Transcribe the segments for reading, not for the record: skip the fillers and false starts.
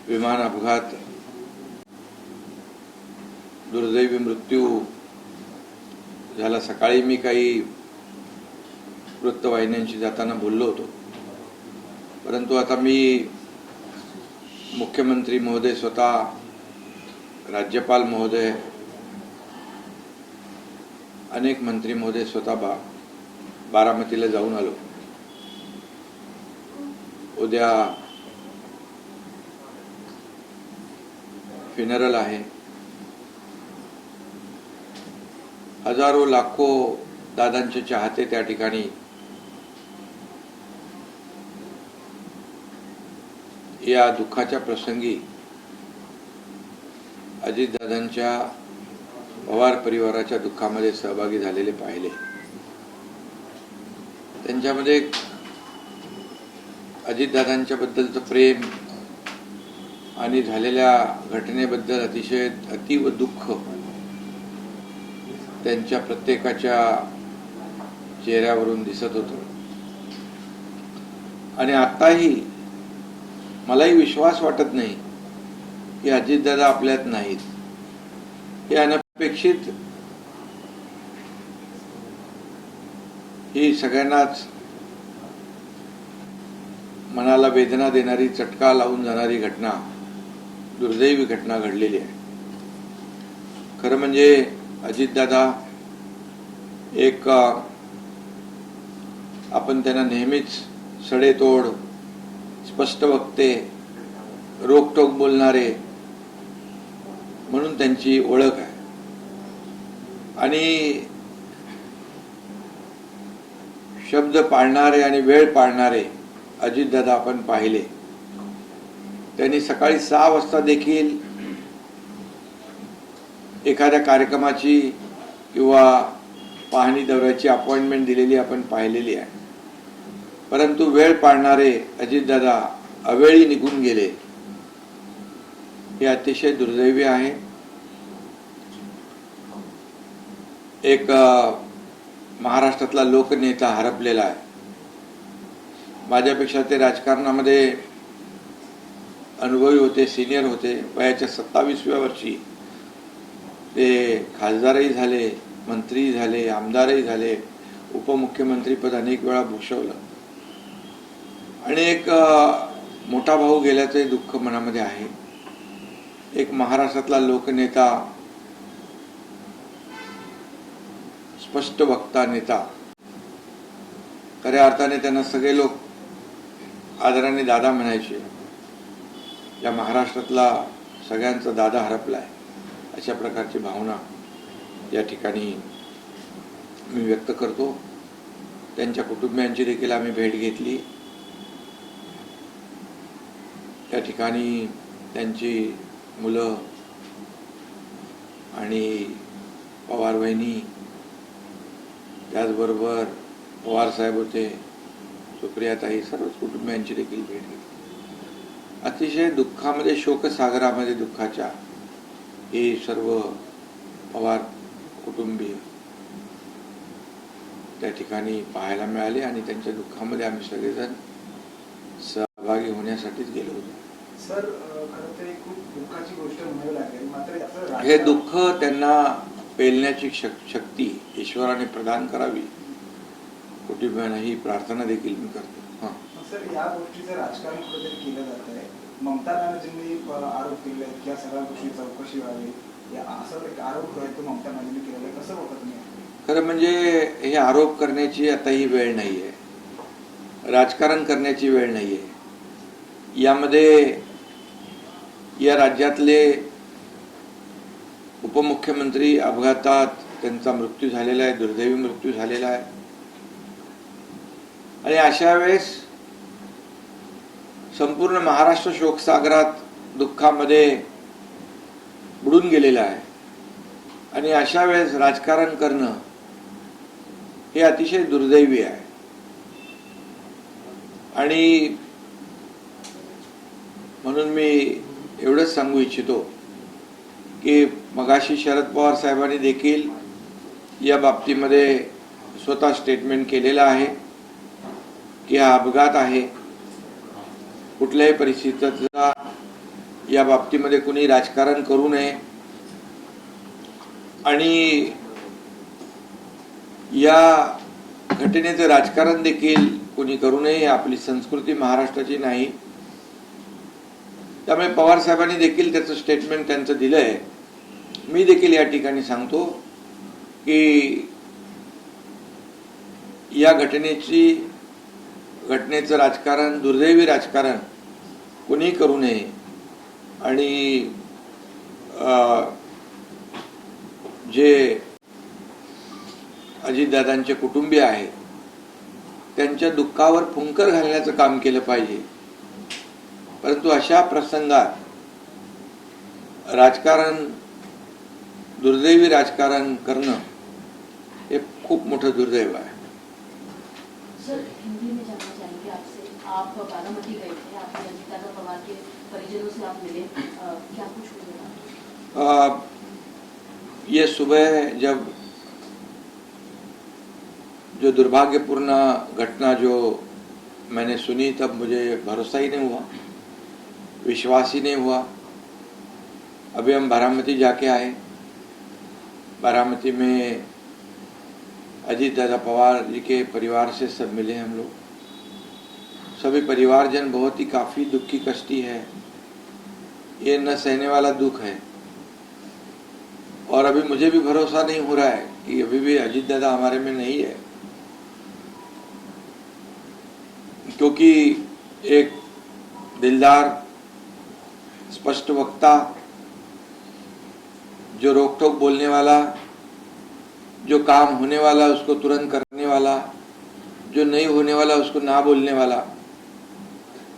विमान अपघात दुर्दैवी मृत्यू झाला। सकाळी मी काही वृत्तवाहिन्यांशी जाताना बोललो होतो, परंतु आता मी मुख्यमंत्री महोदय स्वतः, राज्यपाल महोदय, अनेक मंत्री महोदय स्वतः बारामतीला जाऊन आलो। उद्या फ्युनरल आहे। हजारो लाखो दादांचे चाहते त्या ठिकाणी या दुःखाच्या प्रसंगी अजितदादांच्या पवार परिवाराच्या दुःखामध्ये सहभागी झालेले पाहिले। त्यांच्यामध्ये अजितदादांच्या बद्दलचं प्रेम आणि झालेल्या घटनेबद्दल अतिशय अतीव दुःख त्यांच्या प्रत्येकाच्या चेहऱ्यावरून दिसत होतं। आणि आताही मलाही विश्वास वाटत नाही की अजितदादा आपल्यात नाहीत। हे अनपेक्षित ही सगळ्यांनाच मनाला वेदना देणारी, चटका लावून जाणारी घटना, दुर्दैवी घटना घडलेली आहे। खरं म्हणजे अजितदादा एक आपण त्यांना नेहमीच सडेतोड, स्पष्ट वक्ते, रोखठोक बोलणारे म्हणून त्यांची ओळख आहे। आणि शब्द पाळणारे आणि वेळ पाळणारे अजितदादा आपण पाहिले। त्यांनी सकाळी 6 वाजता देखील एखाद्या कार्यक्रमाची किंवा पाहणी दौऱ्याची अपॉइंटमेंट दिलेली आपण पाहिलेली आहे। परंतु वेळ पाळणारे अजितदादा अवेळी निघून गेले, हे अतिशय दुर्दैवी आहे। एक महाराष्ट्रातला लोकनेता हरपलेला आहे। माझ्यापेक्षा ते राजकारणामध्ये अनुभवी होते, सिनियर होते। वयाच्या 27व्या वर्षी ते खासदारही झाले, मंत्री झाले, आमदारही झाले, उपमुख्यमंत्रीपद अनेक वेळा भूषवलं। आणि एक मोठा भाऊ गेल्याचे दुःख मनामध्ये आहे। एक महाराष्ट्रातला लोकनेता, स्पष्ट वक्ता नेता, खऱ्या अर्थाने त्यांना सगळे लोक आदराने दादा म्हणायचे। या महाराष्ट्रातला सगळ्यांचा दादा हरपलाय, अशा प्रकारची भावना या ठिकाणी मी व्यक्त करतो। त्यांच्या कुटुंबियांची देखील आम्ही भेट घेतली। त्या ठिकाणी त्यांची मुलं आणि पवार वहिनी, त्याचबरोबर पवार साहेब होते, सुप्रियाताई, सर्वच कुटुंबियांची देखील भेट घेतली। अतिशय दुःखामध्ये, शोकसागरामध्ये दुःखाच्या हे सर्व पवार कुटुंबीय त्या ठिकाणी पाहायला मिळाले आणि त्यांच्या दुःखामध्ये आम्ही सगळेजण सहभागी होण्यासाठीच गेलो होतो। सर, खरं तर खूप दुःखाची गोष्ट म्हणावी लागेल, मात्र हे दुःख त्यांना पेलण्याची शक्ती ईश्वराने प्रदान करावी, कुटुंबियांना ही प्रार्थना देखील मी करतो। सर, या गोष्टीचं राजकारण कुठेतरी केलं जात आहे। ममता बॅनर्जींनी आरोप केले की या सगळ्या गोष्टी चौकशी व्हावी, असं एक आरोप आहे तो ममता बॅनर्जींनी केलेला आहे। कसं बघता तुम्ही? खरं म्हणजे हे आरोप करण्याची आता ही वेळ नाहीये, राजकारण करण्याची वेळ नाहीये। यामध्ये या राज्यातले उपमुख्यमंत्री अपघातात त्यांचा मृत्यू झालेला आहे, दुर्दैवी मृत्यू झालेला आहे। आणि अशा वेळेस संपूर्ण महाराष्ट्र शोकसागरात, दुःखामध्ये बुडून गेलेला आहे। आणि अशा वेळेस राजकारण करणं हे अतिशय दुर्दैवी आहे। आणि म्हणून मी एवढंच सांगू इच्छितो की मगाशी शरद पवार साहेबांनी देखील या बाबतीमध्ये स्वतः स्टेटमेंट केलेलं आहे की हा अपघात आहे, कुठल्याही परिस्थितीचा या बाबतीमध्ये कुणी राजकारण करू नये आणि या घटनेचं राजकारण देखील कुणी करू नये. ही आपली संस्कृती महाराष्ट्राची नाही. त्यामुळे पवार साहेबांनी देखील त्याचं स्टेटमेंट त्यांचं दिलंय. मी देखील या ठिकाणी सांगतो की या घटनेचं राजकारण, दुर्दैवी राजकारण कुणी करू नये आणि जे अजितदादांचे कुटुंबीय आहे त्यांच्या दुःखावर फुंकर घालण्याचं काम केलं पाहिजे. परंतु अशा प्रसंगात राजकारण, दुर्दैवी राजकारण करणं हे खूप मोठं दुर्दैव आहे. सर, हिंदी में जानना चाहेंगे आपसे. आप बारामती गए थे, आपने अजितदादा पवार के परिजनों से आप मिले, क्या कुछ हुआ? ये सुबह जब जो दुर्भाग्यपूर्ण घटना जो मैंने सुनी तब मुझे भरोसा ही नहीं हुआ, विश्वास ही नहीं हुआ. अभी हम बारामती जाके आए. बारामती में अजीत दादा पवार जी के परिवार से सब मिले हम लोग. सभी परिवारजन बहुत ही काफ़ी दुखी कष्टी है. ये न सहने वाला दुख है और अभी मुझे भी भरोसा नहीं हो रहा है कि अभी भी अजीत दादा हमारे में नहीं है, क्योंकि एक दिलदार, स्पष्ट वक्ता, जो रोक टोक बोलने वाला, जो काम होने वाला उसको तुरंत करने वाला, जो नहीं होने वाला उसको ना बोलने वाला,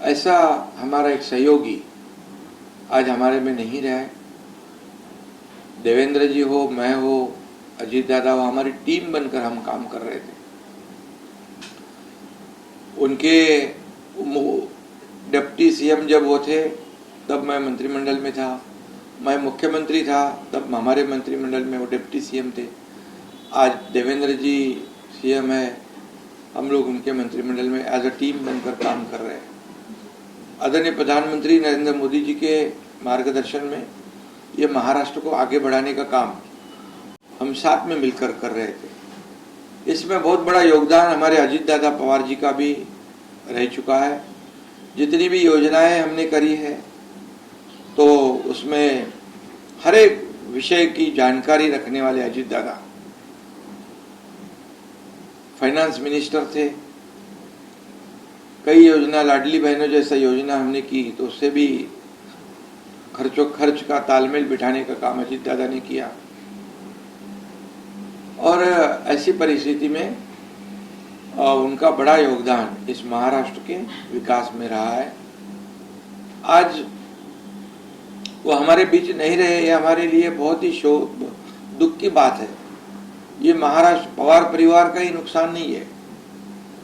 ऐसा हमारा एक सहयोगी आज हमारे में नहीं रहा है. देवेंद्र जी हो, मैं हो, अजीत दादा हो, हमारी टीम बनकर हम काम कर रहे थे. उनके डिप्टी सीएम जब वो थे तब मैं मंत्रिमंडल में था. मैं मुख्यमंत्री था तब हमारे मंत्रिमंडल में वो डिप्टी सीएम थे. आज देवेंद्र जी सीएम है, हम लोग उनके मंत्रिमंडल में एज अ टीम बनकर काम कर रहे हैं. आदरणीय प्रधानमंत्री नरेंद्र मोदी जी के मार्गदर्शन में ये महाराष्ट्र को आगे बढ़ाने का काम हम साथ में मिलकर कर रहे थे. इसमें बहुत बड़ा योगदान हमारे अजीत दादा पवार जी का भी रह चुका है. जितनी भी योजनाएं हमने करी है तो उसमें हर एक विषय की जानकारी रखने वाले अजीत दादा फाइनेंस मिनिस्टर थे. कई योजना, लाडली बहनों जैसा योजना हमने की तो उससे भी खर्च का तालमेल बिठाने का काम अजीत दादा ने किया. और ऐसी परिस्थिति में उनका बड़ा योगदान इस महाराष्ट्र के विकास में रहा है. आज वो हमारे बीच नहीं रहे, ये हमारे लिए बहुत ही दुख की बात है. ये महाराष्ट्र पवार परिवार का ही नुकसान नहीं है,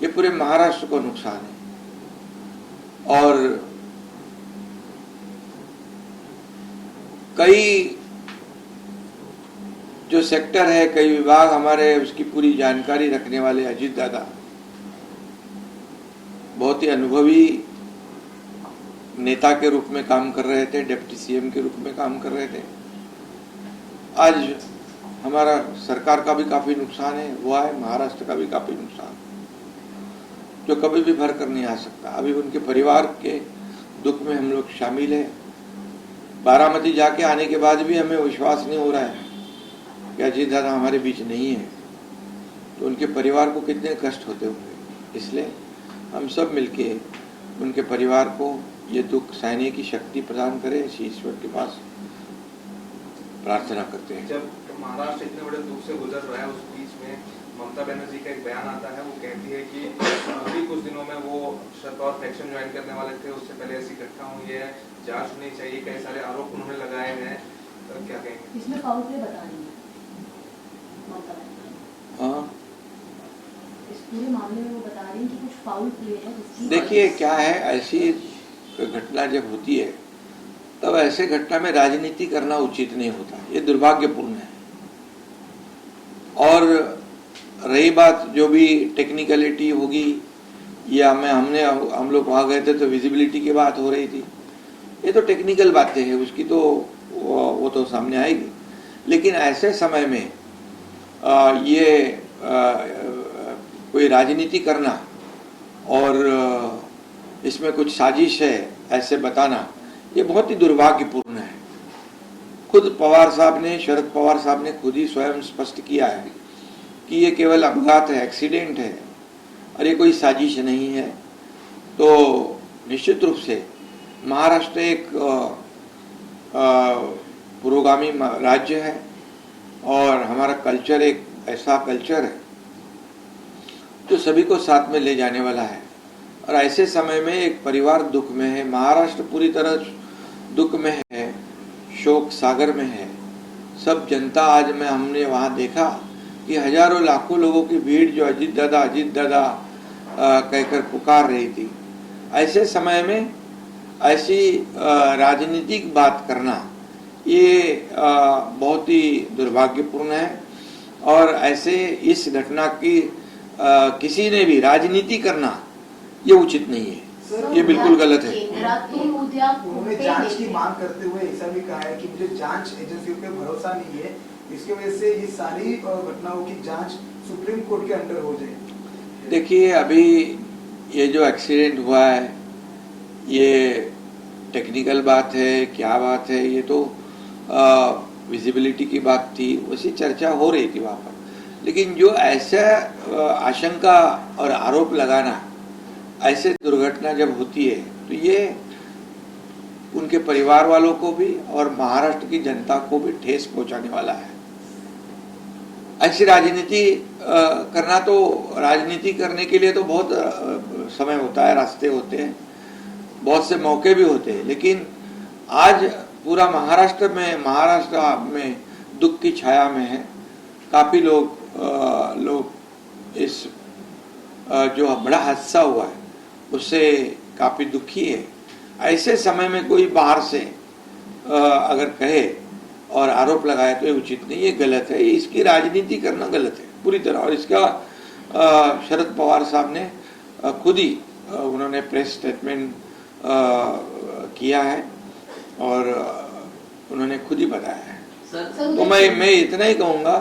ये पूरे महाराष्ट्र को नुकसान है. और कई जो सेक्टर है, कई विभाग हमारे, उसकी पूरी जानकारी रखने वाले अजीत दादा बहुत ही अनुभवी नेता के रूप में काम कर रहे थे, डिप्टी सीएम के रूप में काम कर रहे थे. आज हमारा सरकार का भी काफी नुकसान है, हुआ है, महाराष्ट्र का भी काफी नुकसान जो कभी भी भर कर नहीं आ सकता. अभी उनके परिवार के दुख में हम लोग शामिल है. बारामती जाके आने के बाद भी हमें विश्वास नहीं हो रहा है कि अजीत दादा हमारे बीच नहीं है, तो उनके परिवार को कितने कष्ट होते होंगे. इसलिए हम सब मिलके उनके परिवार को ये दुख सहने की शक्ति प्रदान करें, इसी ईश्वर के पास प्रार्थना करते हैं. जब महाराष्ट्र इतने बड़े दुख से गुजर रहा है, उस बीच में ममता बनर्जी का एक बयान आता है. वो कहती है कि अभी कुछ दिनों में वो शरद पवार फैक्शन ज्वाइन करने वाले थे, उससे पहले ऐसी घटना हुई है, जांच होनी चाहिए, कई सारे आरोप उन्होंने लगाए हैं. तो क्या कहेंगे इसमें? फाउल प्ले बता रही है ममता बनर्जी. हाँ, इस पूरे मामले में वो बता रही है कि कुछ फाउल प्ले है जिसकी. देखिए क्या है, ऐसी घटना जब होती है तब ऐसे घटना में राजनीति करना उचित नहीं होता. ये दुर्भाग्यपूर्ण है. और रही बात जो भी टेक्निकलिटी होगी, या हम लोग वहाँ गए थे तो विजिबिलिटी की बात हो रही थी, ये तो टेक्निकल बातें हैं, उसकी तो वो तो सामने आएगी। लेकिन ऐसे समय में ये कोई राजनीति करना और इसमें कुछ साजिश है ऐसे बताना, ये बहुत ही दुर्भाग्यपूर्ण है। खुद पवार साहब ने, शरद पवार साहब ने खुद ही स्वयं स्पष्ट किया है कि ये केवल अपघात है, एक्सीडेंट है और ये कोई साजिश नहीं है। तो निश्चित रूप से महाराष्ट्र एक पुरोगामी राज्य है और हमारा कल्चर एक ऐसा कल्चर है जो सभी को साथ में ले जाने वाला है। और ऐसे समय में एक परिवार दुख में है, महाराष्ट्र पूरी तरह दुख में है, शोक सागर में है। सब जनता आज में हमने वहाँ देखा कि हजारों लाखों लोगों की भीड़ जो अजीत दादा कहकर पुकार रही थी। ऐसे समय में ऐसी राजनीतिक बात करना ये बहुत ही दुर्भाग्यपूर्ण है और ऐसे इस घटना की किसी ने भी राजनीति करना ये उचित नहीं है, ये बिल्कुल गलत है। उन्होंने जांच की मांग करते हुए ऐसा भी कहा है कि मुझे जांच एजेंसियों पे भरोसा नहीं है, इसकी वजह से ये सारी घटनाओं की जांच सुप्रीम कोर्ट के अंडर हो जाए। देखिए, अभी ये जो एक्सीडेंट हुआ है ये टेक्निकल बात है, क्या बात है, ये तो विजिबिलिटी की बात थी, उसी चर्चा हो रही थी वहाँ पर। लेकिन जो ऐसा आशंका और आरोप लगाना, ऐसे दुर्घटना जब होती है तो ये उनके परिवार वालों को भी और महाराष्ट्र की जनता को भी ठेस पहुंचाने वाला है। ऐसी राजनीति करना, तो राजनीति करने के लिए तो बहुत समय होता है, रास्ते होते हैं, बहुत से मौके भी होते हैं। लेकिन आज पूरा महाराष्ट्र में दुख की छाया में है। काफी लोग इस जो बड़ा हादसा हुआ है उससे काफी दुखी है। ऐसे समय में कोई बाहर से अगर कहे और आरोप लगाए तो ये उचित नहीं, ये गलत है, इसकी राजनीति करना गलत है पूरी तरह। और इसका शरद पवार साहब ने खुद ही उन्होंने प्रेस स्टेटमेंट किया है और उन्होंने खुद ही बताया है। तो मैं इतना ही कहूँगा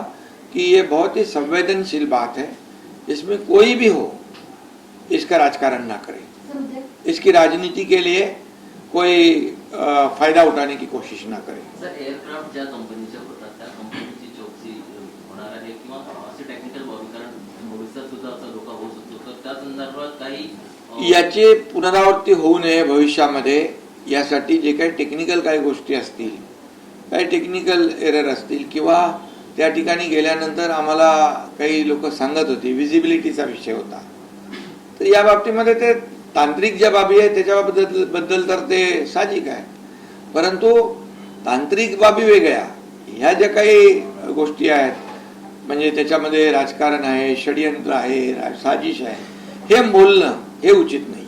कि ये बहुत ही संवेदनशील बात है, इसमें कोई भी हो इसका राजकारण ना करे, इसकी राजनीति के लिए कोई फायदा उठाने की कोशिश ना करे। सर, एअरक्राफ्ट ज्या कंपनीच्या होतात त्या कंपनीची चौकशी होणार आहे किंवा असे टेक्निकल बाबी, कारण भविष्यात सुद्धा असा धोका होऊ शकतो, तर त्या संदर्भात काही याची पुनरावृत्ती होऊ नये भविष्यामध्ये यासाठी जे काही टेक्निकल काही गोष्टी असतील, काही टेक्निकल एरर असतील किंवा त्या ठिकाणी गेल्यानंतर आम्हाला काही लोक सांगत होती विजिबिलिटीचा विषय होता, तर या बाबतीमध्ये ते तांत्रिक ज्या बाबी आहे त्याच्याबद्दल तर ते साहजिक आहे, परंतु तांत्रिक बाबी वेगळ्या, ह्या ज्या काही गोष्टी आहेत म्हणजे त्याच्यामध्ये राजकारण आहे, षडयंत्र आहे, साजिश आहे, हे बोलणं हे उचित नाहीये।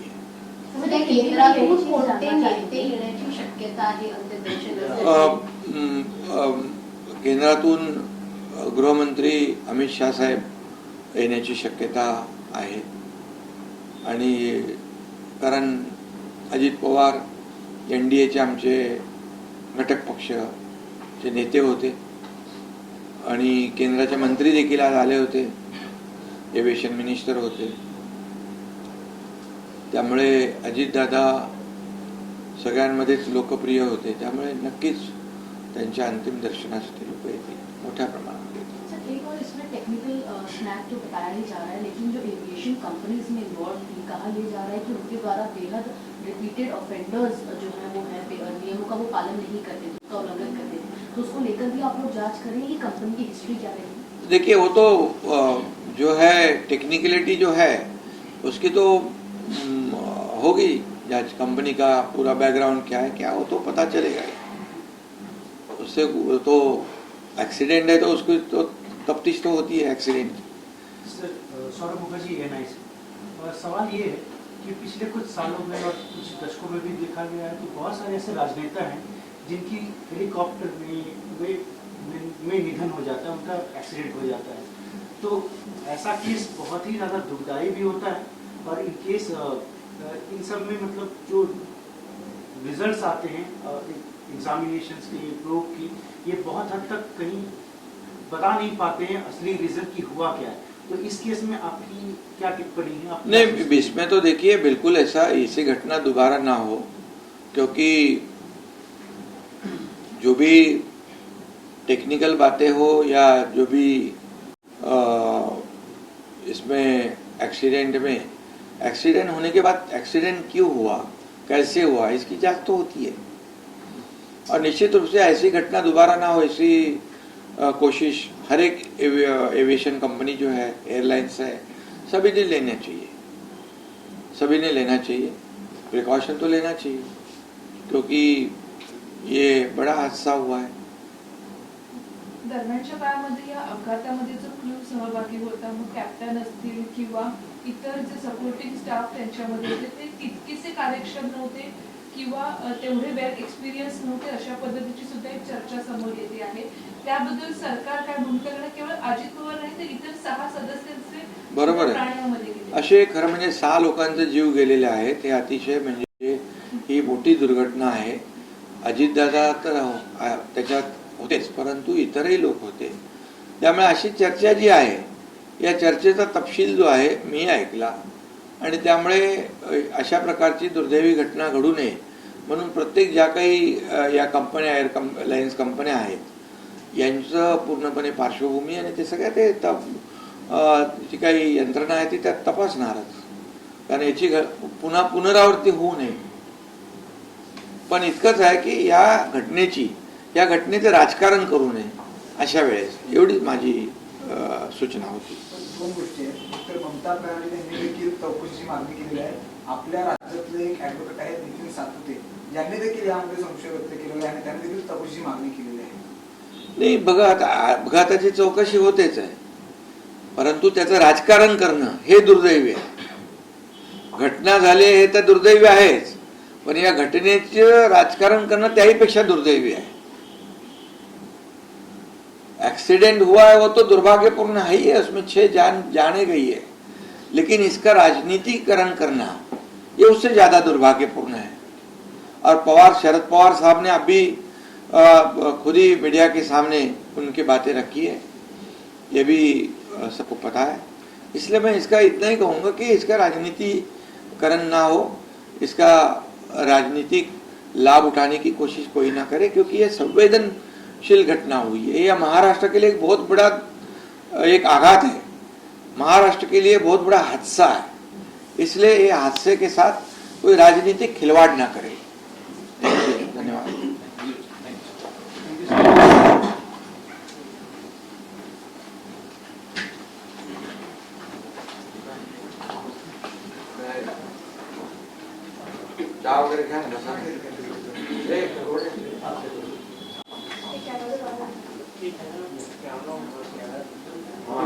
केंद्रातून गृहमंत्री अमित शाह साहेब येण्याची शक्यता आहे आणि कारण अजित पवार NDAचे आमचे घटक पक्षचे नेते होते आणि केंद्राचे मंत्री देखील आज आले होते, एव्हिएशन मिनिस्टर होते, त्यामुळे अजितदादा सगळ्यांमध्येच लोकप्रिय होते, त्यामुळे नक्कीच त्यांच्या अंतिम दर्शनासाठी लोक येतील, मोठ्या प्रमाणात येतील। एक और इसमें टेक्निकल स्नैप तो बताया ही जा रहा है, लेकिन जो एविएशन कंपनीज में इन्वॉल्व थी, कहा यह जा रहा है कि उनके द्वारा बेहद रिपीटेड ऑफेंडर्स जो है वो है नियमों का वो पालन नहीं करते थे, उसका उल्लंघन करते थे, तो उसको लेकर भी आप लोग जांच करें, ये कंपनी की हिस्ट्री क्या रहेगी? देखिए, वो तो जो है टेक्निकलिटी जो है उसकी तो होगी जांच, कंपनी का पूरा बैकग्राउंड क्या है क्या, वो तो पता चलेगा। उससे तो एक्सीडेंट है तो उसकी तो तफ्तीश तो होती है accident. Sir, Saurabh Mukherjee NI से, और सवाल ये है कि पिछले कुछ सालों में और कुछ दशकों में भी देखा गया है कि बहुत सारे ऐसे राजनेता हैं जिनकी हेलीकॉप्टर में निधन हो जाता है, उनका एक्सीडेंट हो जाता है, तो ऐसा केस बहुत ही ज़्यादा दुखदायी भी होता है। और इन केस इन सब में मतलब जो रिजल्ट्स आते हैं एग्जामिनेशंस के, प्रोब की, ये बहुत हद तक कहीं बता नहीं पाते हैं असली रीजन की हुआ क्या है। तो इस केस में आपकी क्या टिप्पणी है? नहीं, इसमें तो देखिए बिल्कुल ऐसा ऐसी घटना दोबारा ना हो, क्योंकि जो भी टेक्निकल बातें हो या जो भी इसमें एक्सीडेंट होने के बाद एक्सीडेंट क्यों हुआ, कैसे हुआ, इसकी जांच तो होती है और निश्चित रूप से ऐसी घटना दोबारा ना हो ऐसी कोशिश हर एक एविएशन कंपनी जो है, एयरलाइंस है, सभी ने लेना चाहिए, प्रिकॉशन तो लेना चाहिए, क्योंकि ये बड़ा हादसा हुआ है। दरम्यानच्या काळामध्ये या अपघातामध्ये जो क्रू सहभागी होता, मग कॅप्टन असतील किंवा इतर जे सपोर्टिंग स्टाफ त्यांच्यामध्ये होते, ते तितकेसे कार्यक्षम नव्हते किंवा तेवढे वेल एक्सपिरियन्स नव्हते, अशा पद्धतीची सुद्धा एक चर्चा समोर येते आहे। त्याबद्दल सरकार काय भूमिका घेणार? केवळ अजित पवार नाही तर इतर 6 सदस्यांचे बरोबर आहे। प्राण्यामध्ये गेले। असे खरं म्हणजे 6 लोकांचे जीव गेलेले आहेत, हे अतिशय म्हणजे ही मोठी दुर्घटना आहे। अजितदादा तर त्याच्यात होतेच, परंतु इतरही लोक होते, त्यामुळे अशी चर्चा जी आहे या चर्चेचा तपशील जो आहे मी ऐकला आणि त्यामुळे अशा प्रकारची दुर्दैवी घटना घडू नये म्हणून प्रत्येक ज्या काही या कंपन्या एअरलाइन्स कंपन्या आहेत यांचं पूर्णपणे पार्श्वभूमी आणि ते सगळ्या ते जी काही यंत्रणा आहे ती त्यात तपासणारच, कारण याची पुन्हा पुनरावृत्ती होऊ नये। पण इतकंच आहे की या घटनेचं राजकारण करू नये अशा वेळेस, एवढी माझी सूचना होती। 2 गोष्टी आहेत। तर ममता बॅनर्जी यांनी देखील चौकशीची मागणी केलेली आहे। आपल्या राज्यातले एक ॲडव्होकेट आहेत नितीन सातपुते, यांनी देखील यामध्ये संशय व्यक्त केलेला आहे आणि त्यांनी देखील चौकशीची मागणी केलेली आहे। नाही बघा, आता अपघाताची चौकशी होतेच आहे, परंतु त्याचं राजकारण करणं हे दुर्दैवी आहे। घटना झाली हे तर दुर्दैवी आहेच, पण या घटनेचं राजकारण करणं त्याहीपेक्षा दुर्दैवी आहे। एक्सीडेंट हुआ है वो तो दुर्भाग्यपूर्ण है ही है, उसमें 6 जाने गई है, लेकिन इसका राजनीतिकरण करना ये उससे ज्यादा दुर्भाग्यपूर्ण है। और शरद पवार साहब ने अभी खुद ही मीडिया के सामने उनकी बातें रखी है, ये भी सबको पता है। इसलिए मैं इसका इतना ही कहूँगा कि इसका राजनीतिकरण ना हो, इसका राजनीतिक लाभ उठाने की कोशिश कोई ना करे, क्योंकि ये संवेदनशील घटना हुई है। यह महाराष्ट्र के लिए एक बहुत बड़ा एक आघात है, महाराष्ट्र के लिए बहुत बड़ा हादसा है, इसलिए ये हादसे के साथ कोई राजनीतिक खिलवाड़ ना करे। धन्यवाद। चहा वगैरे घ्या ना।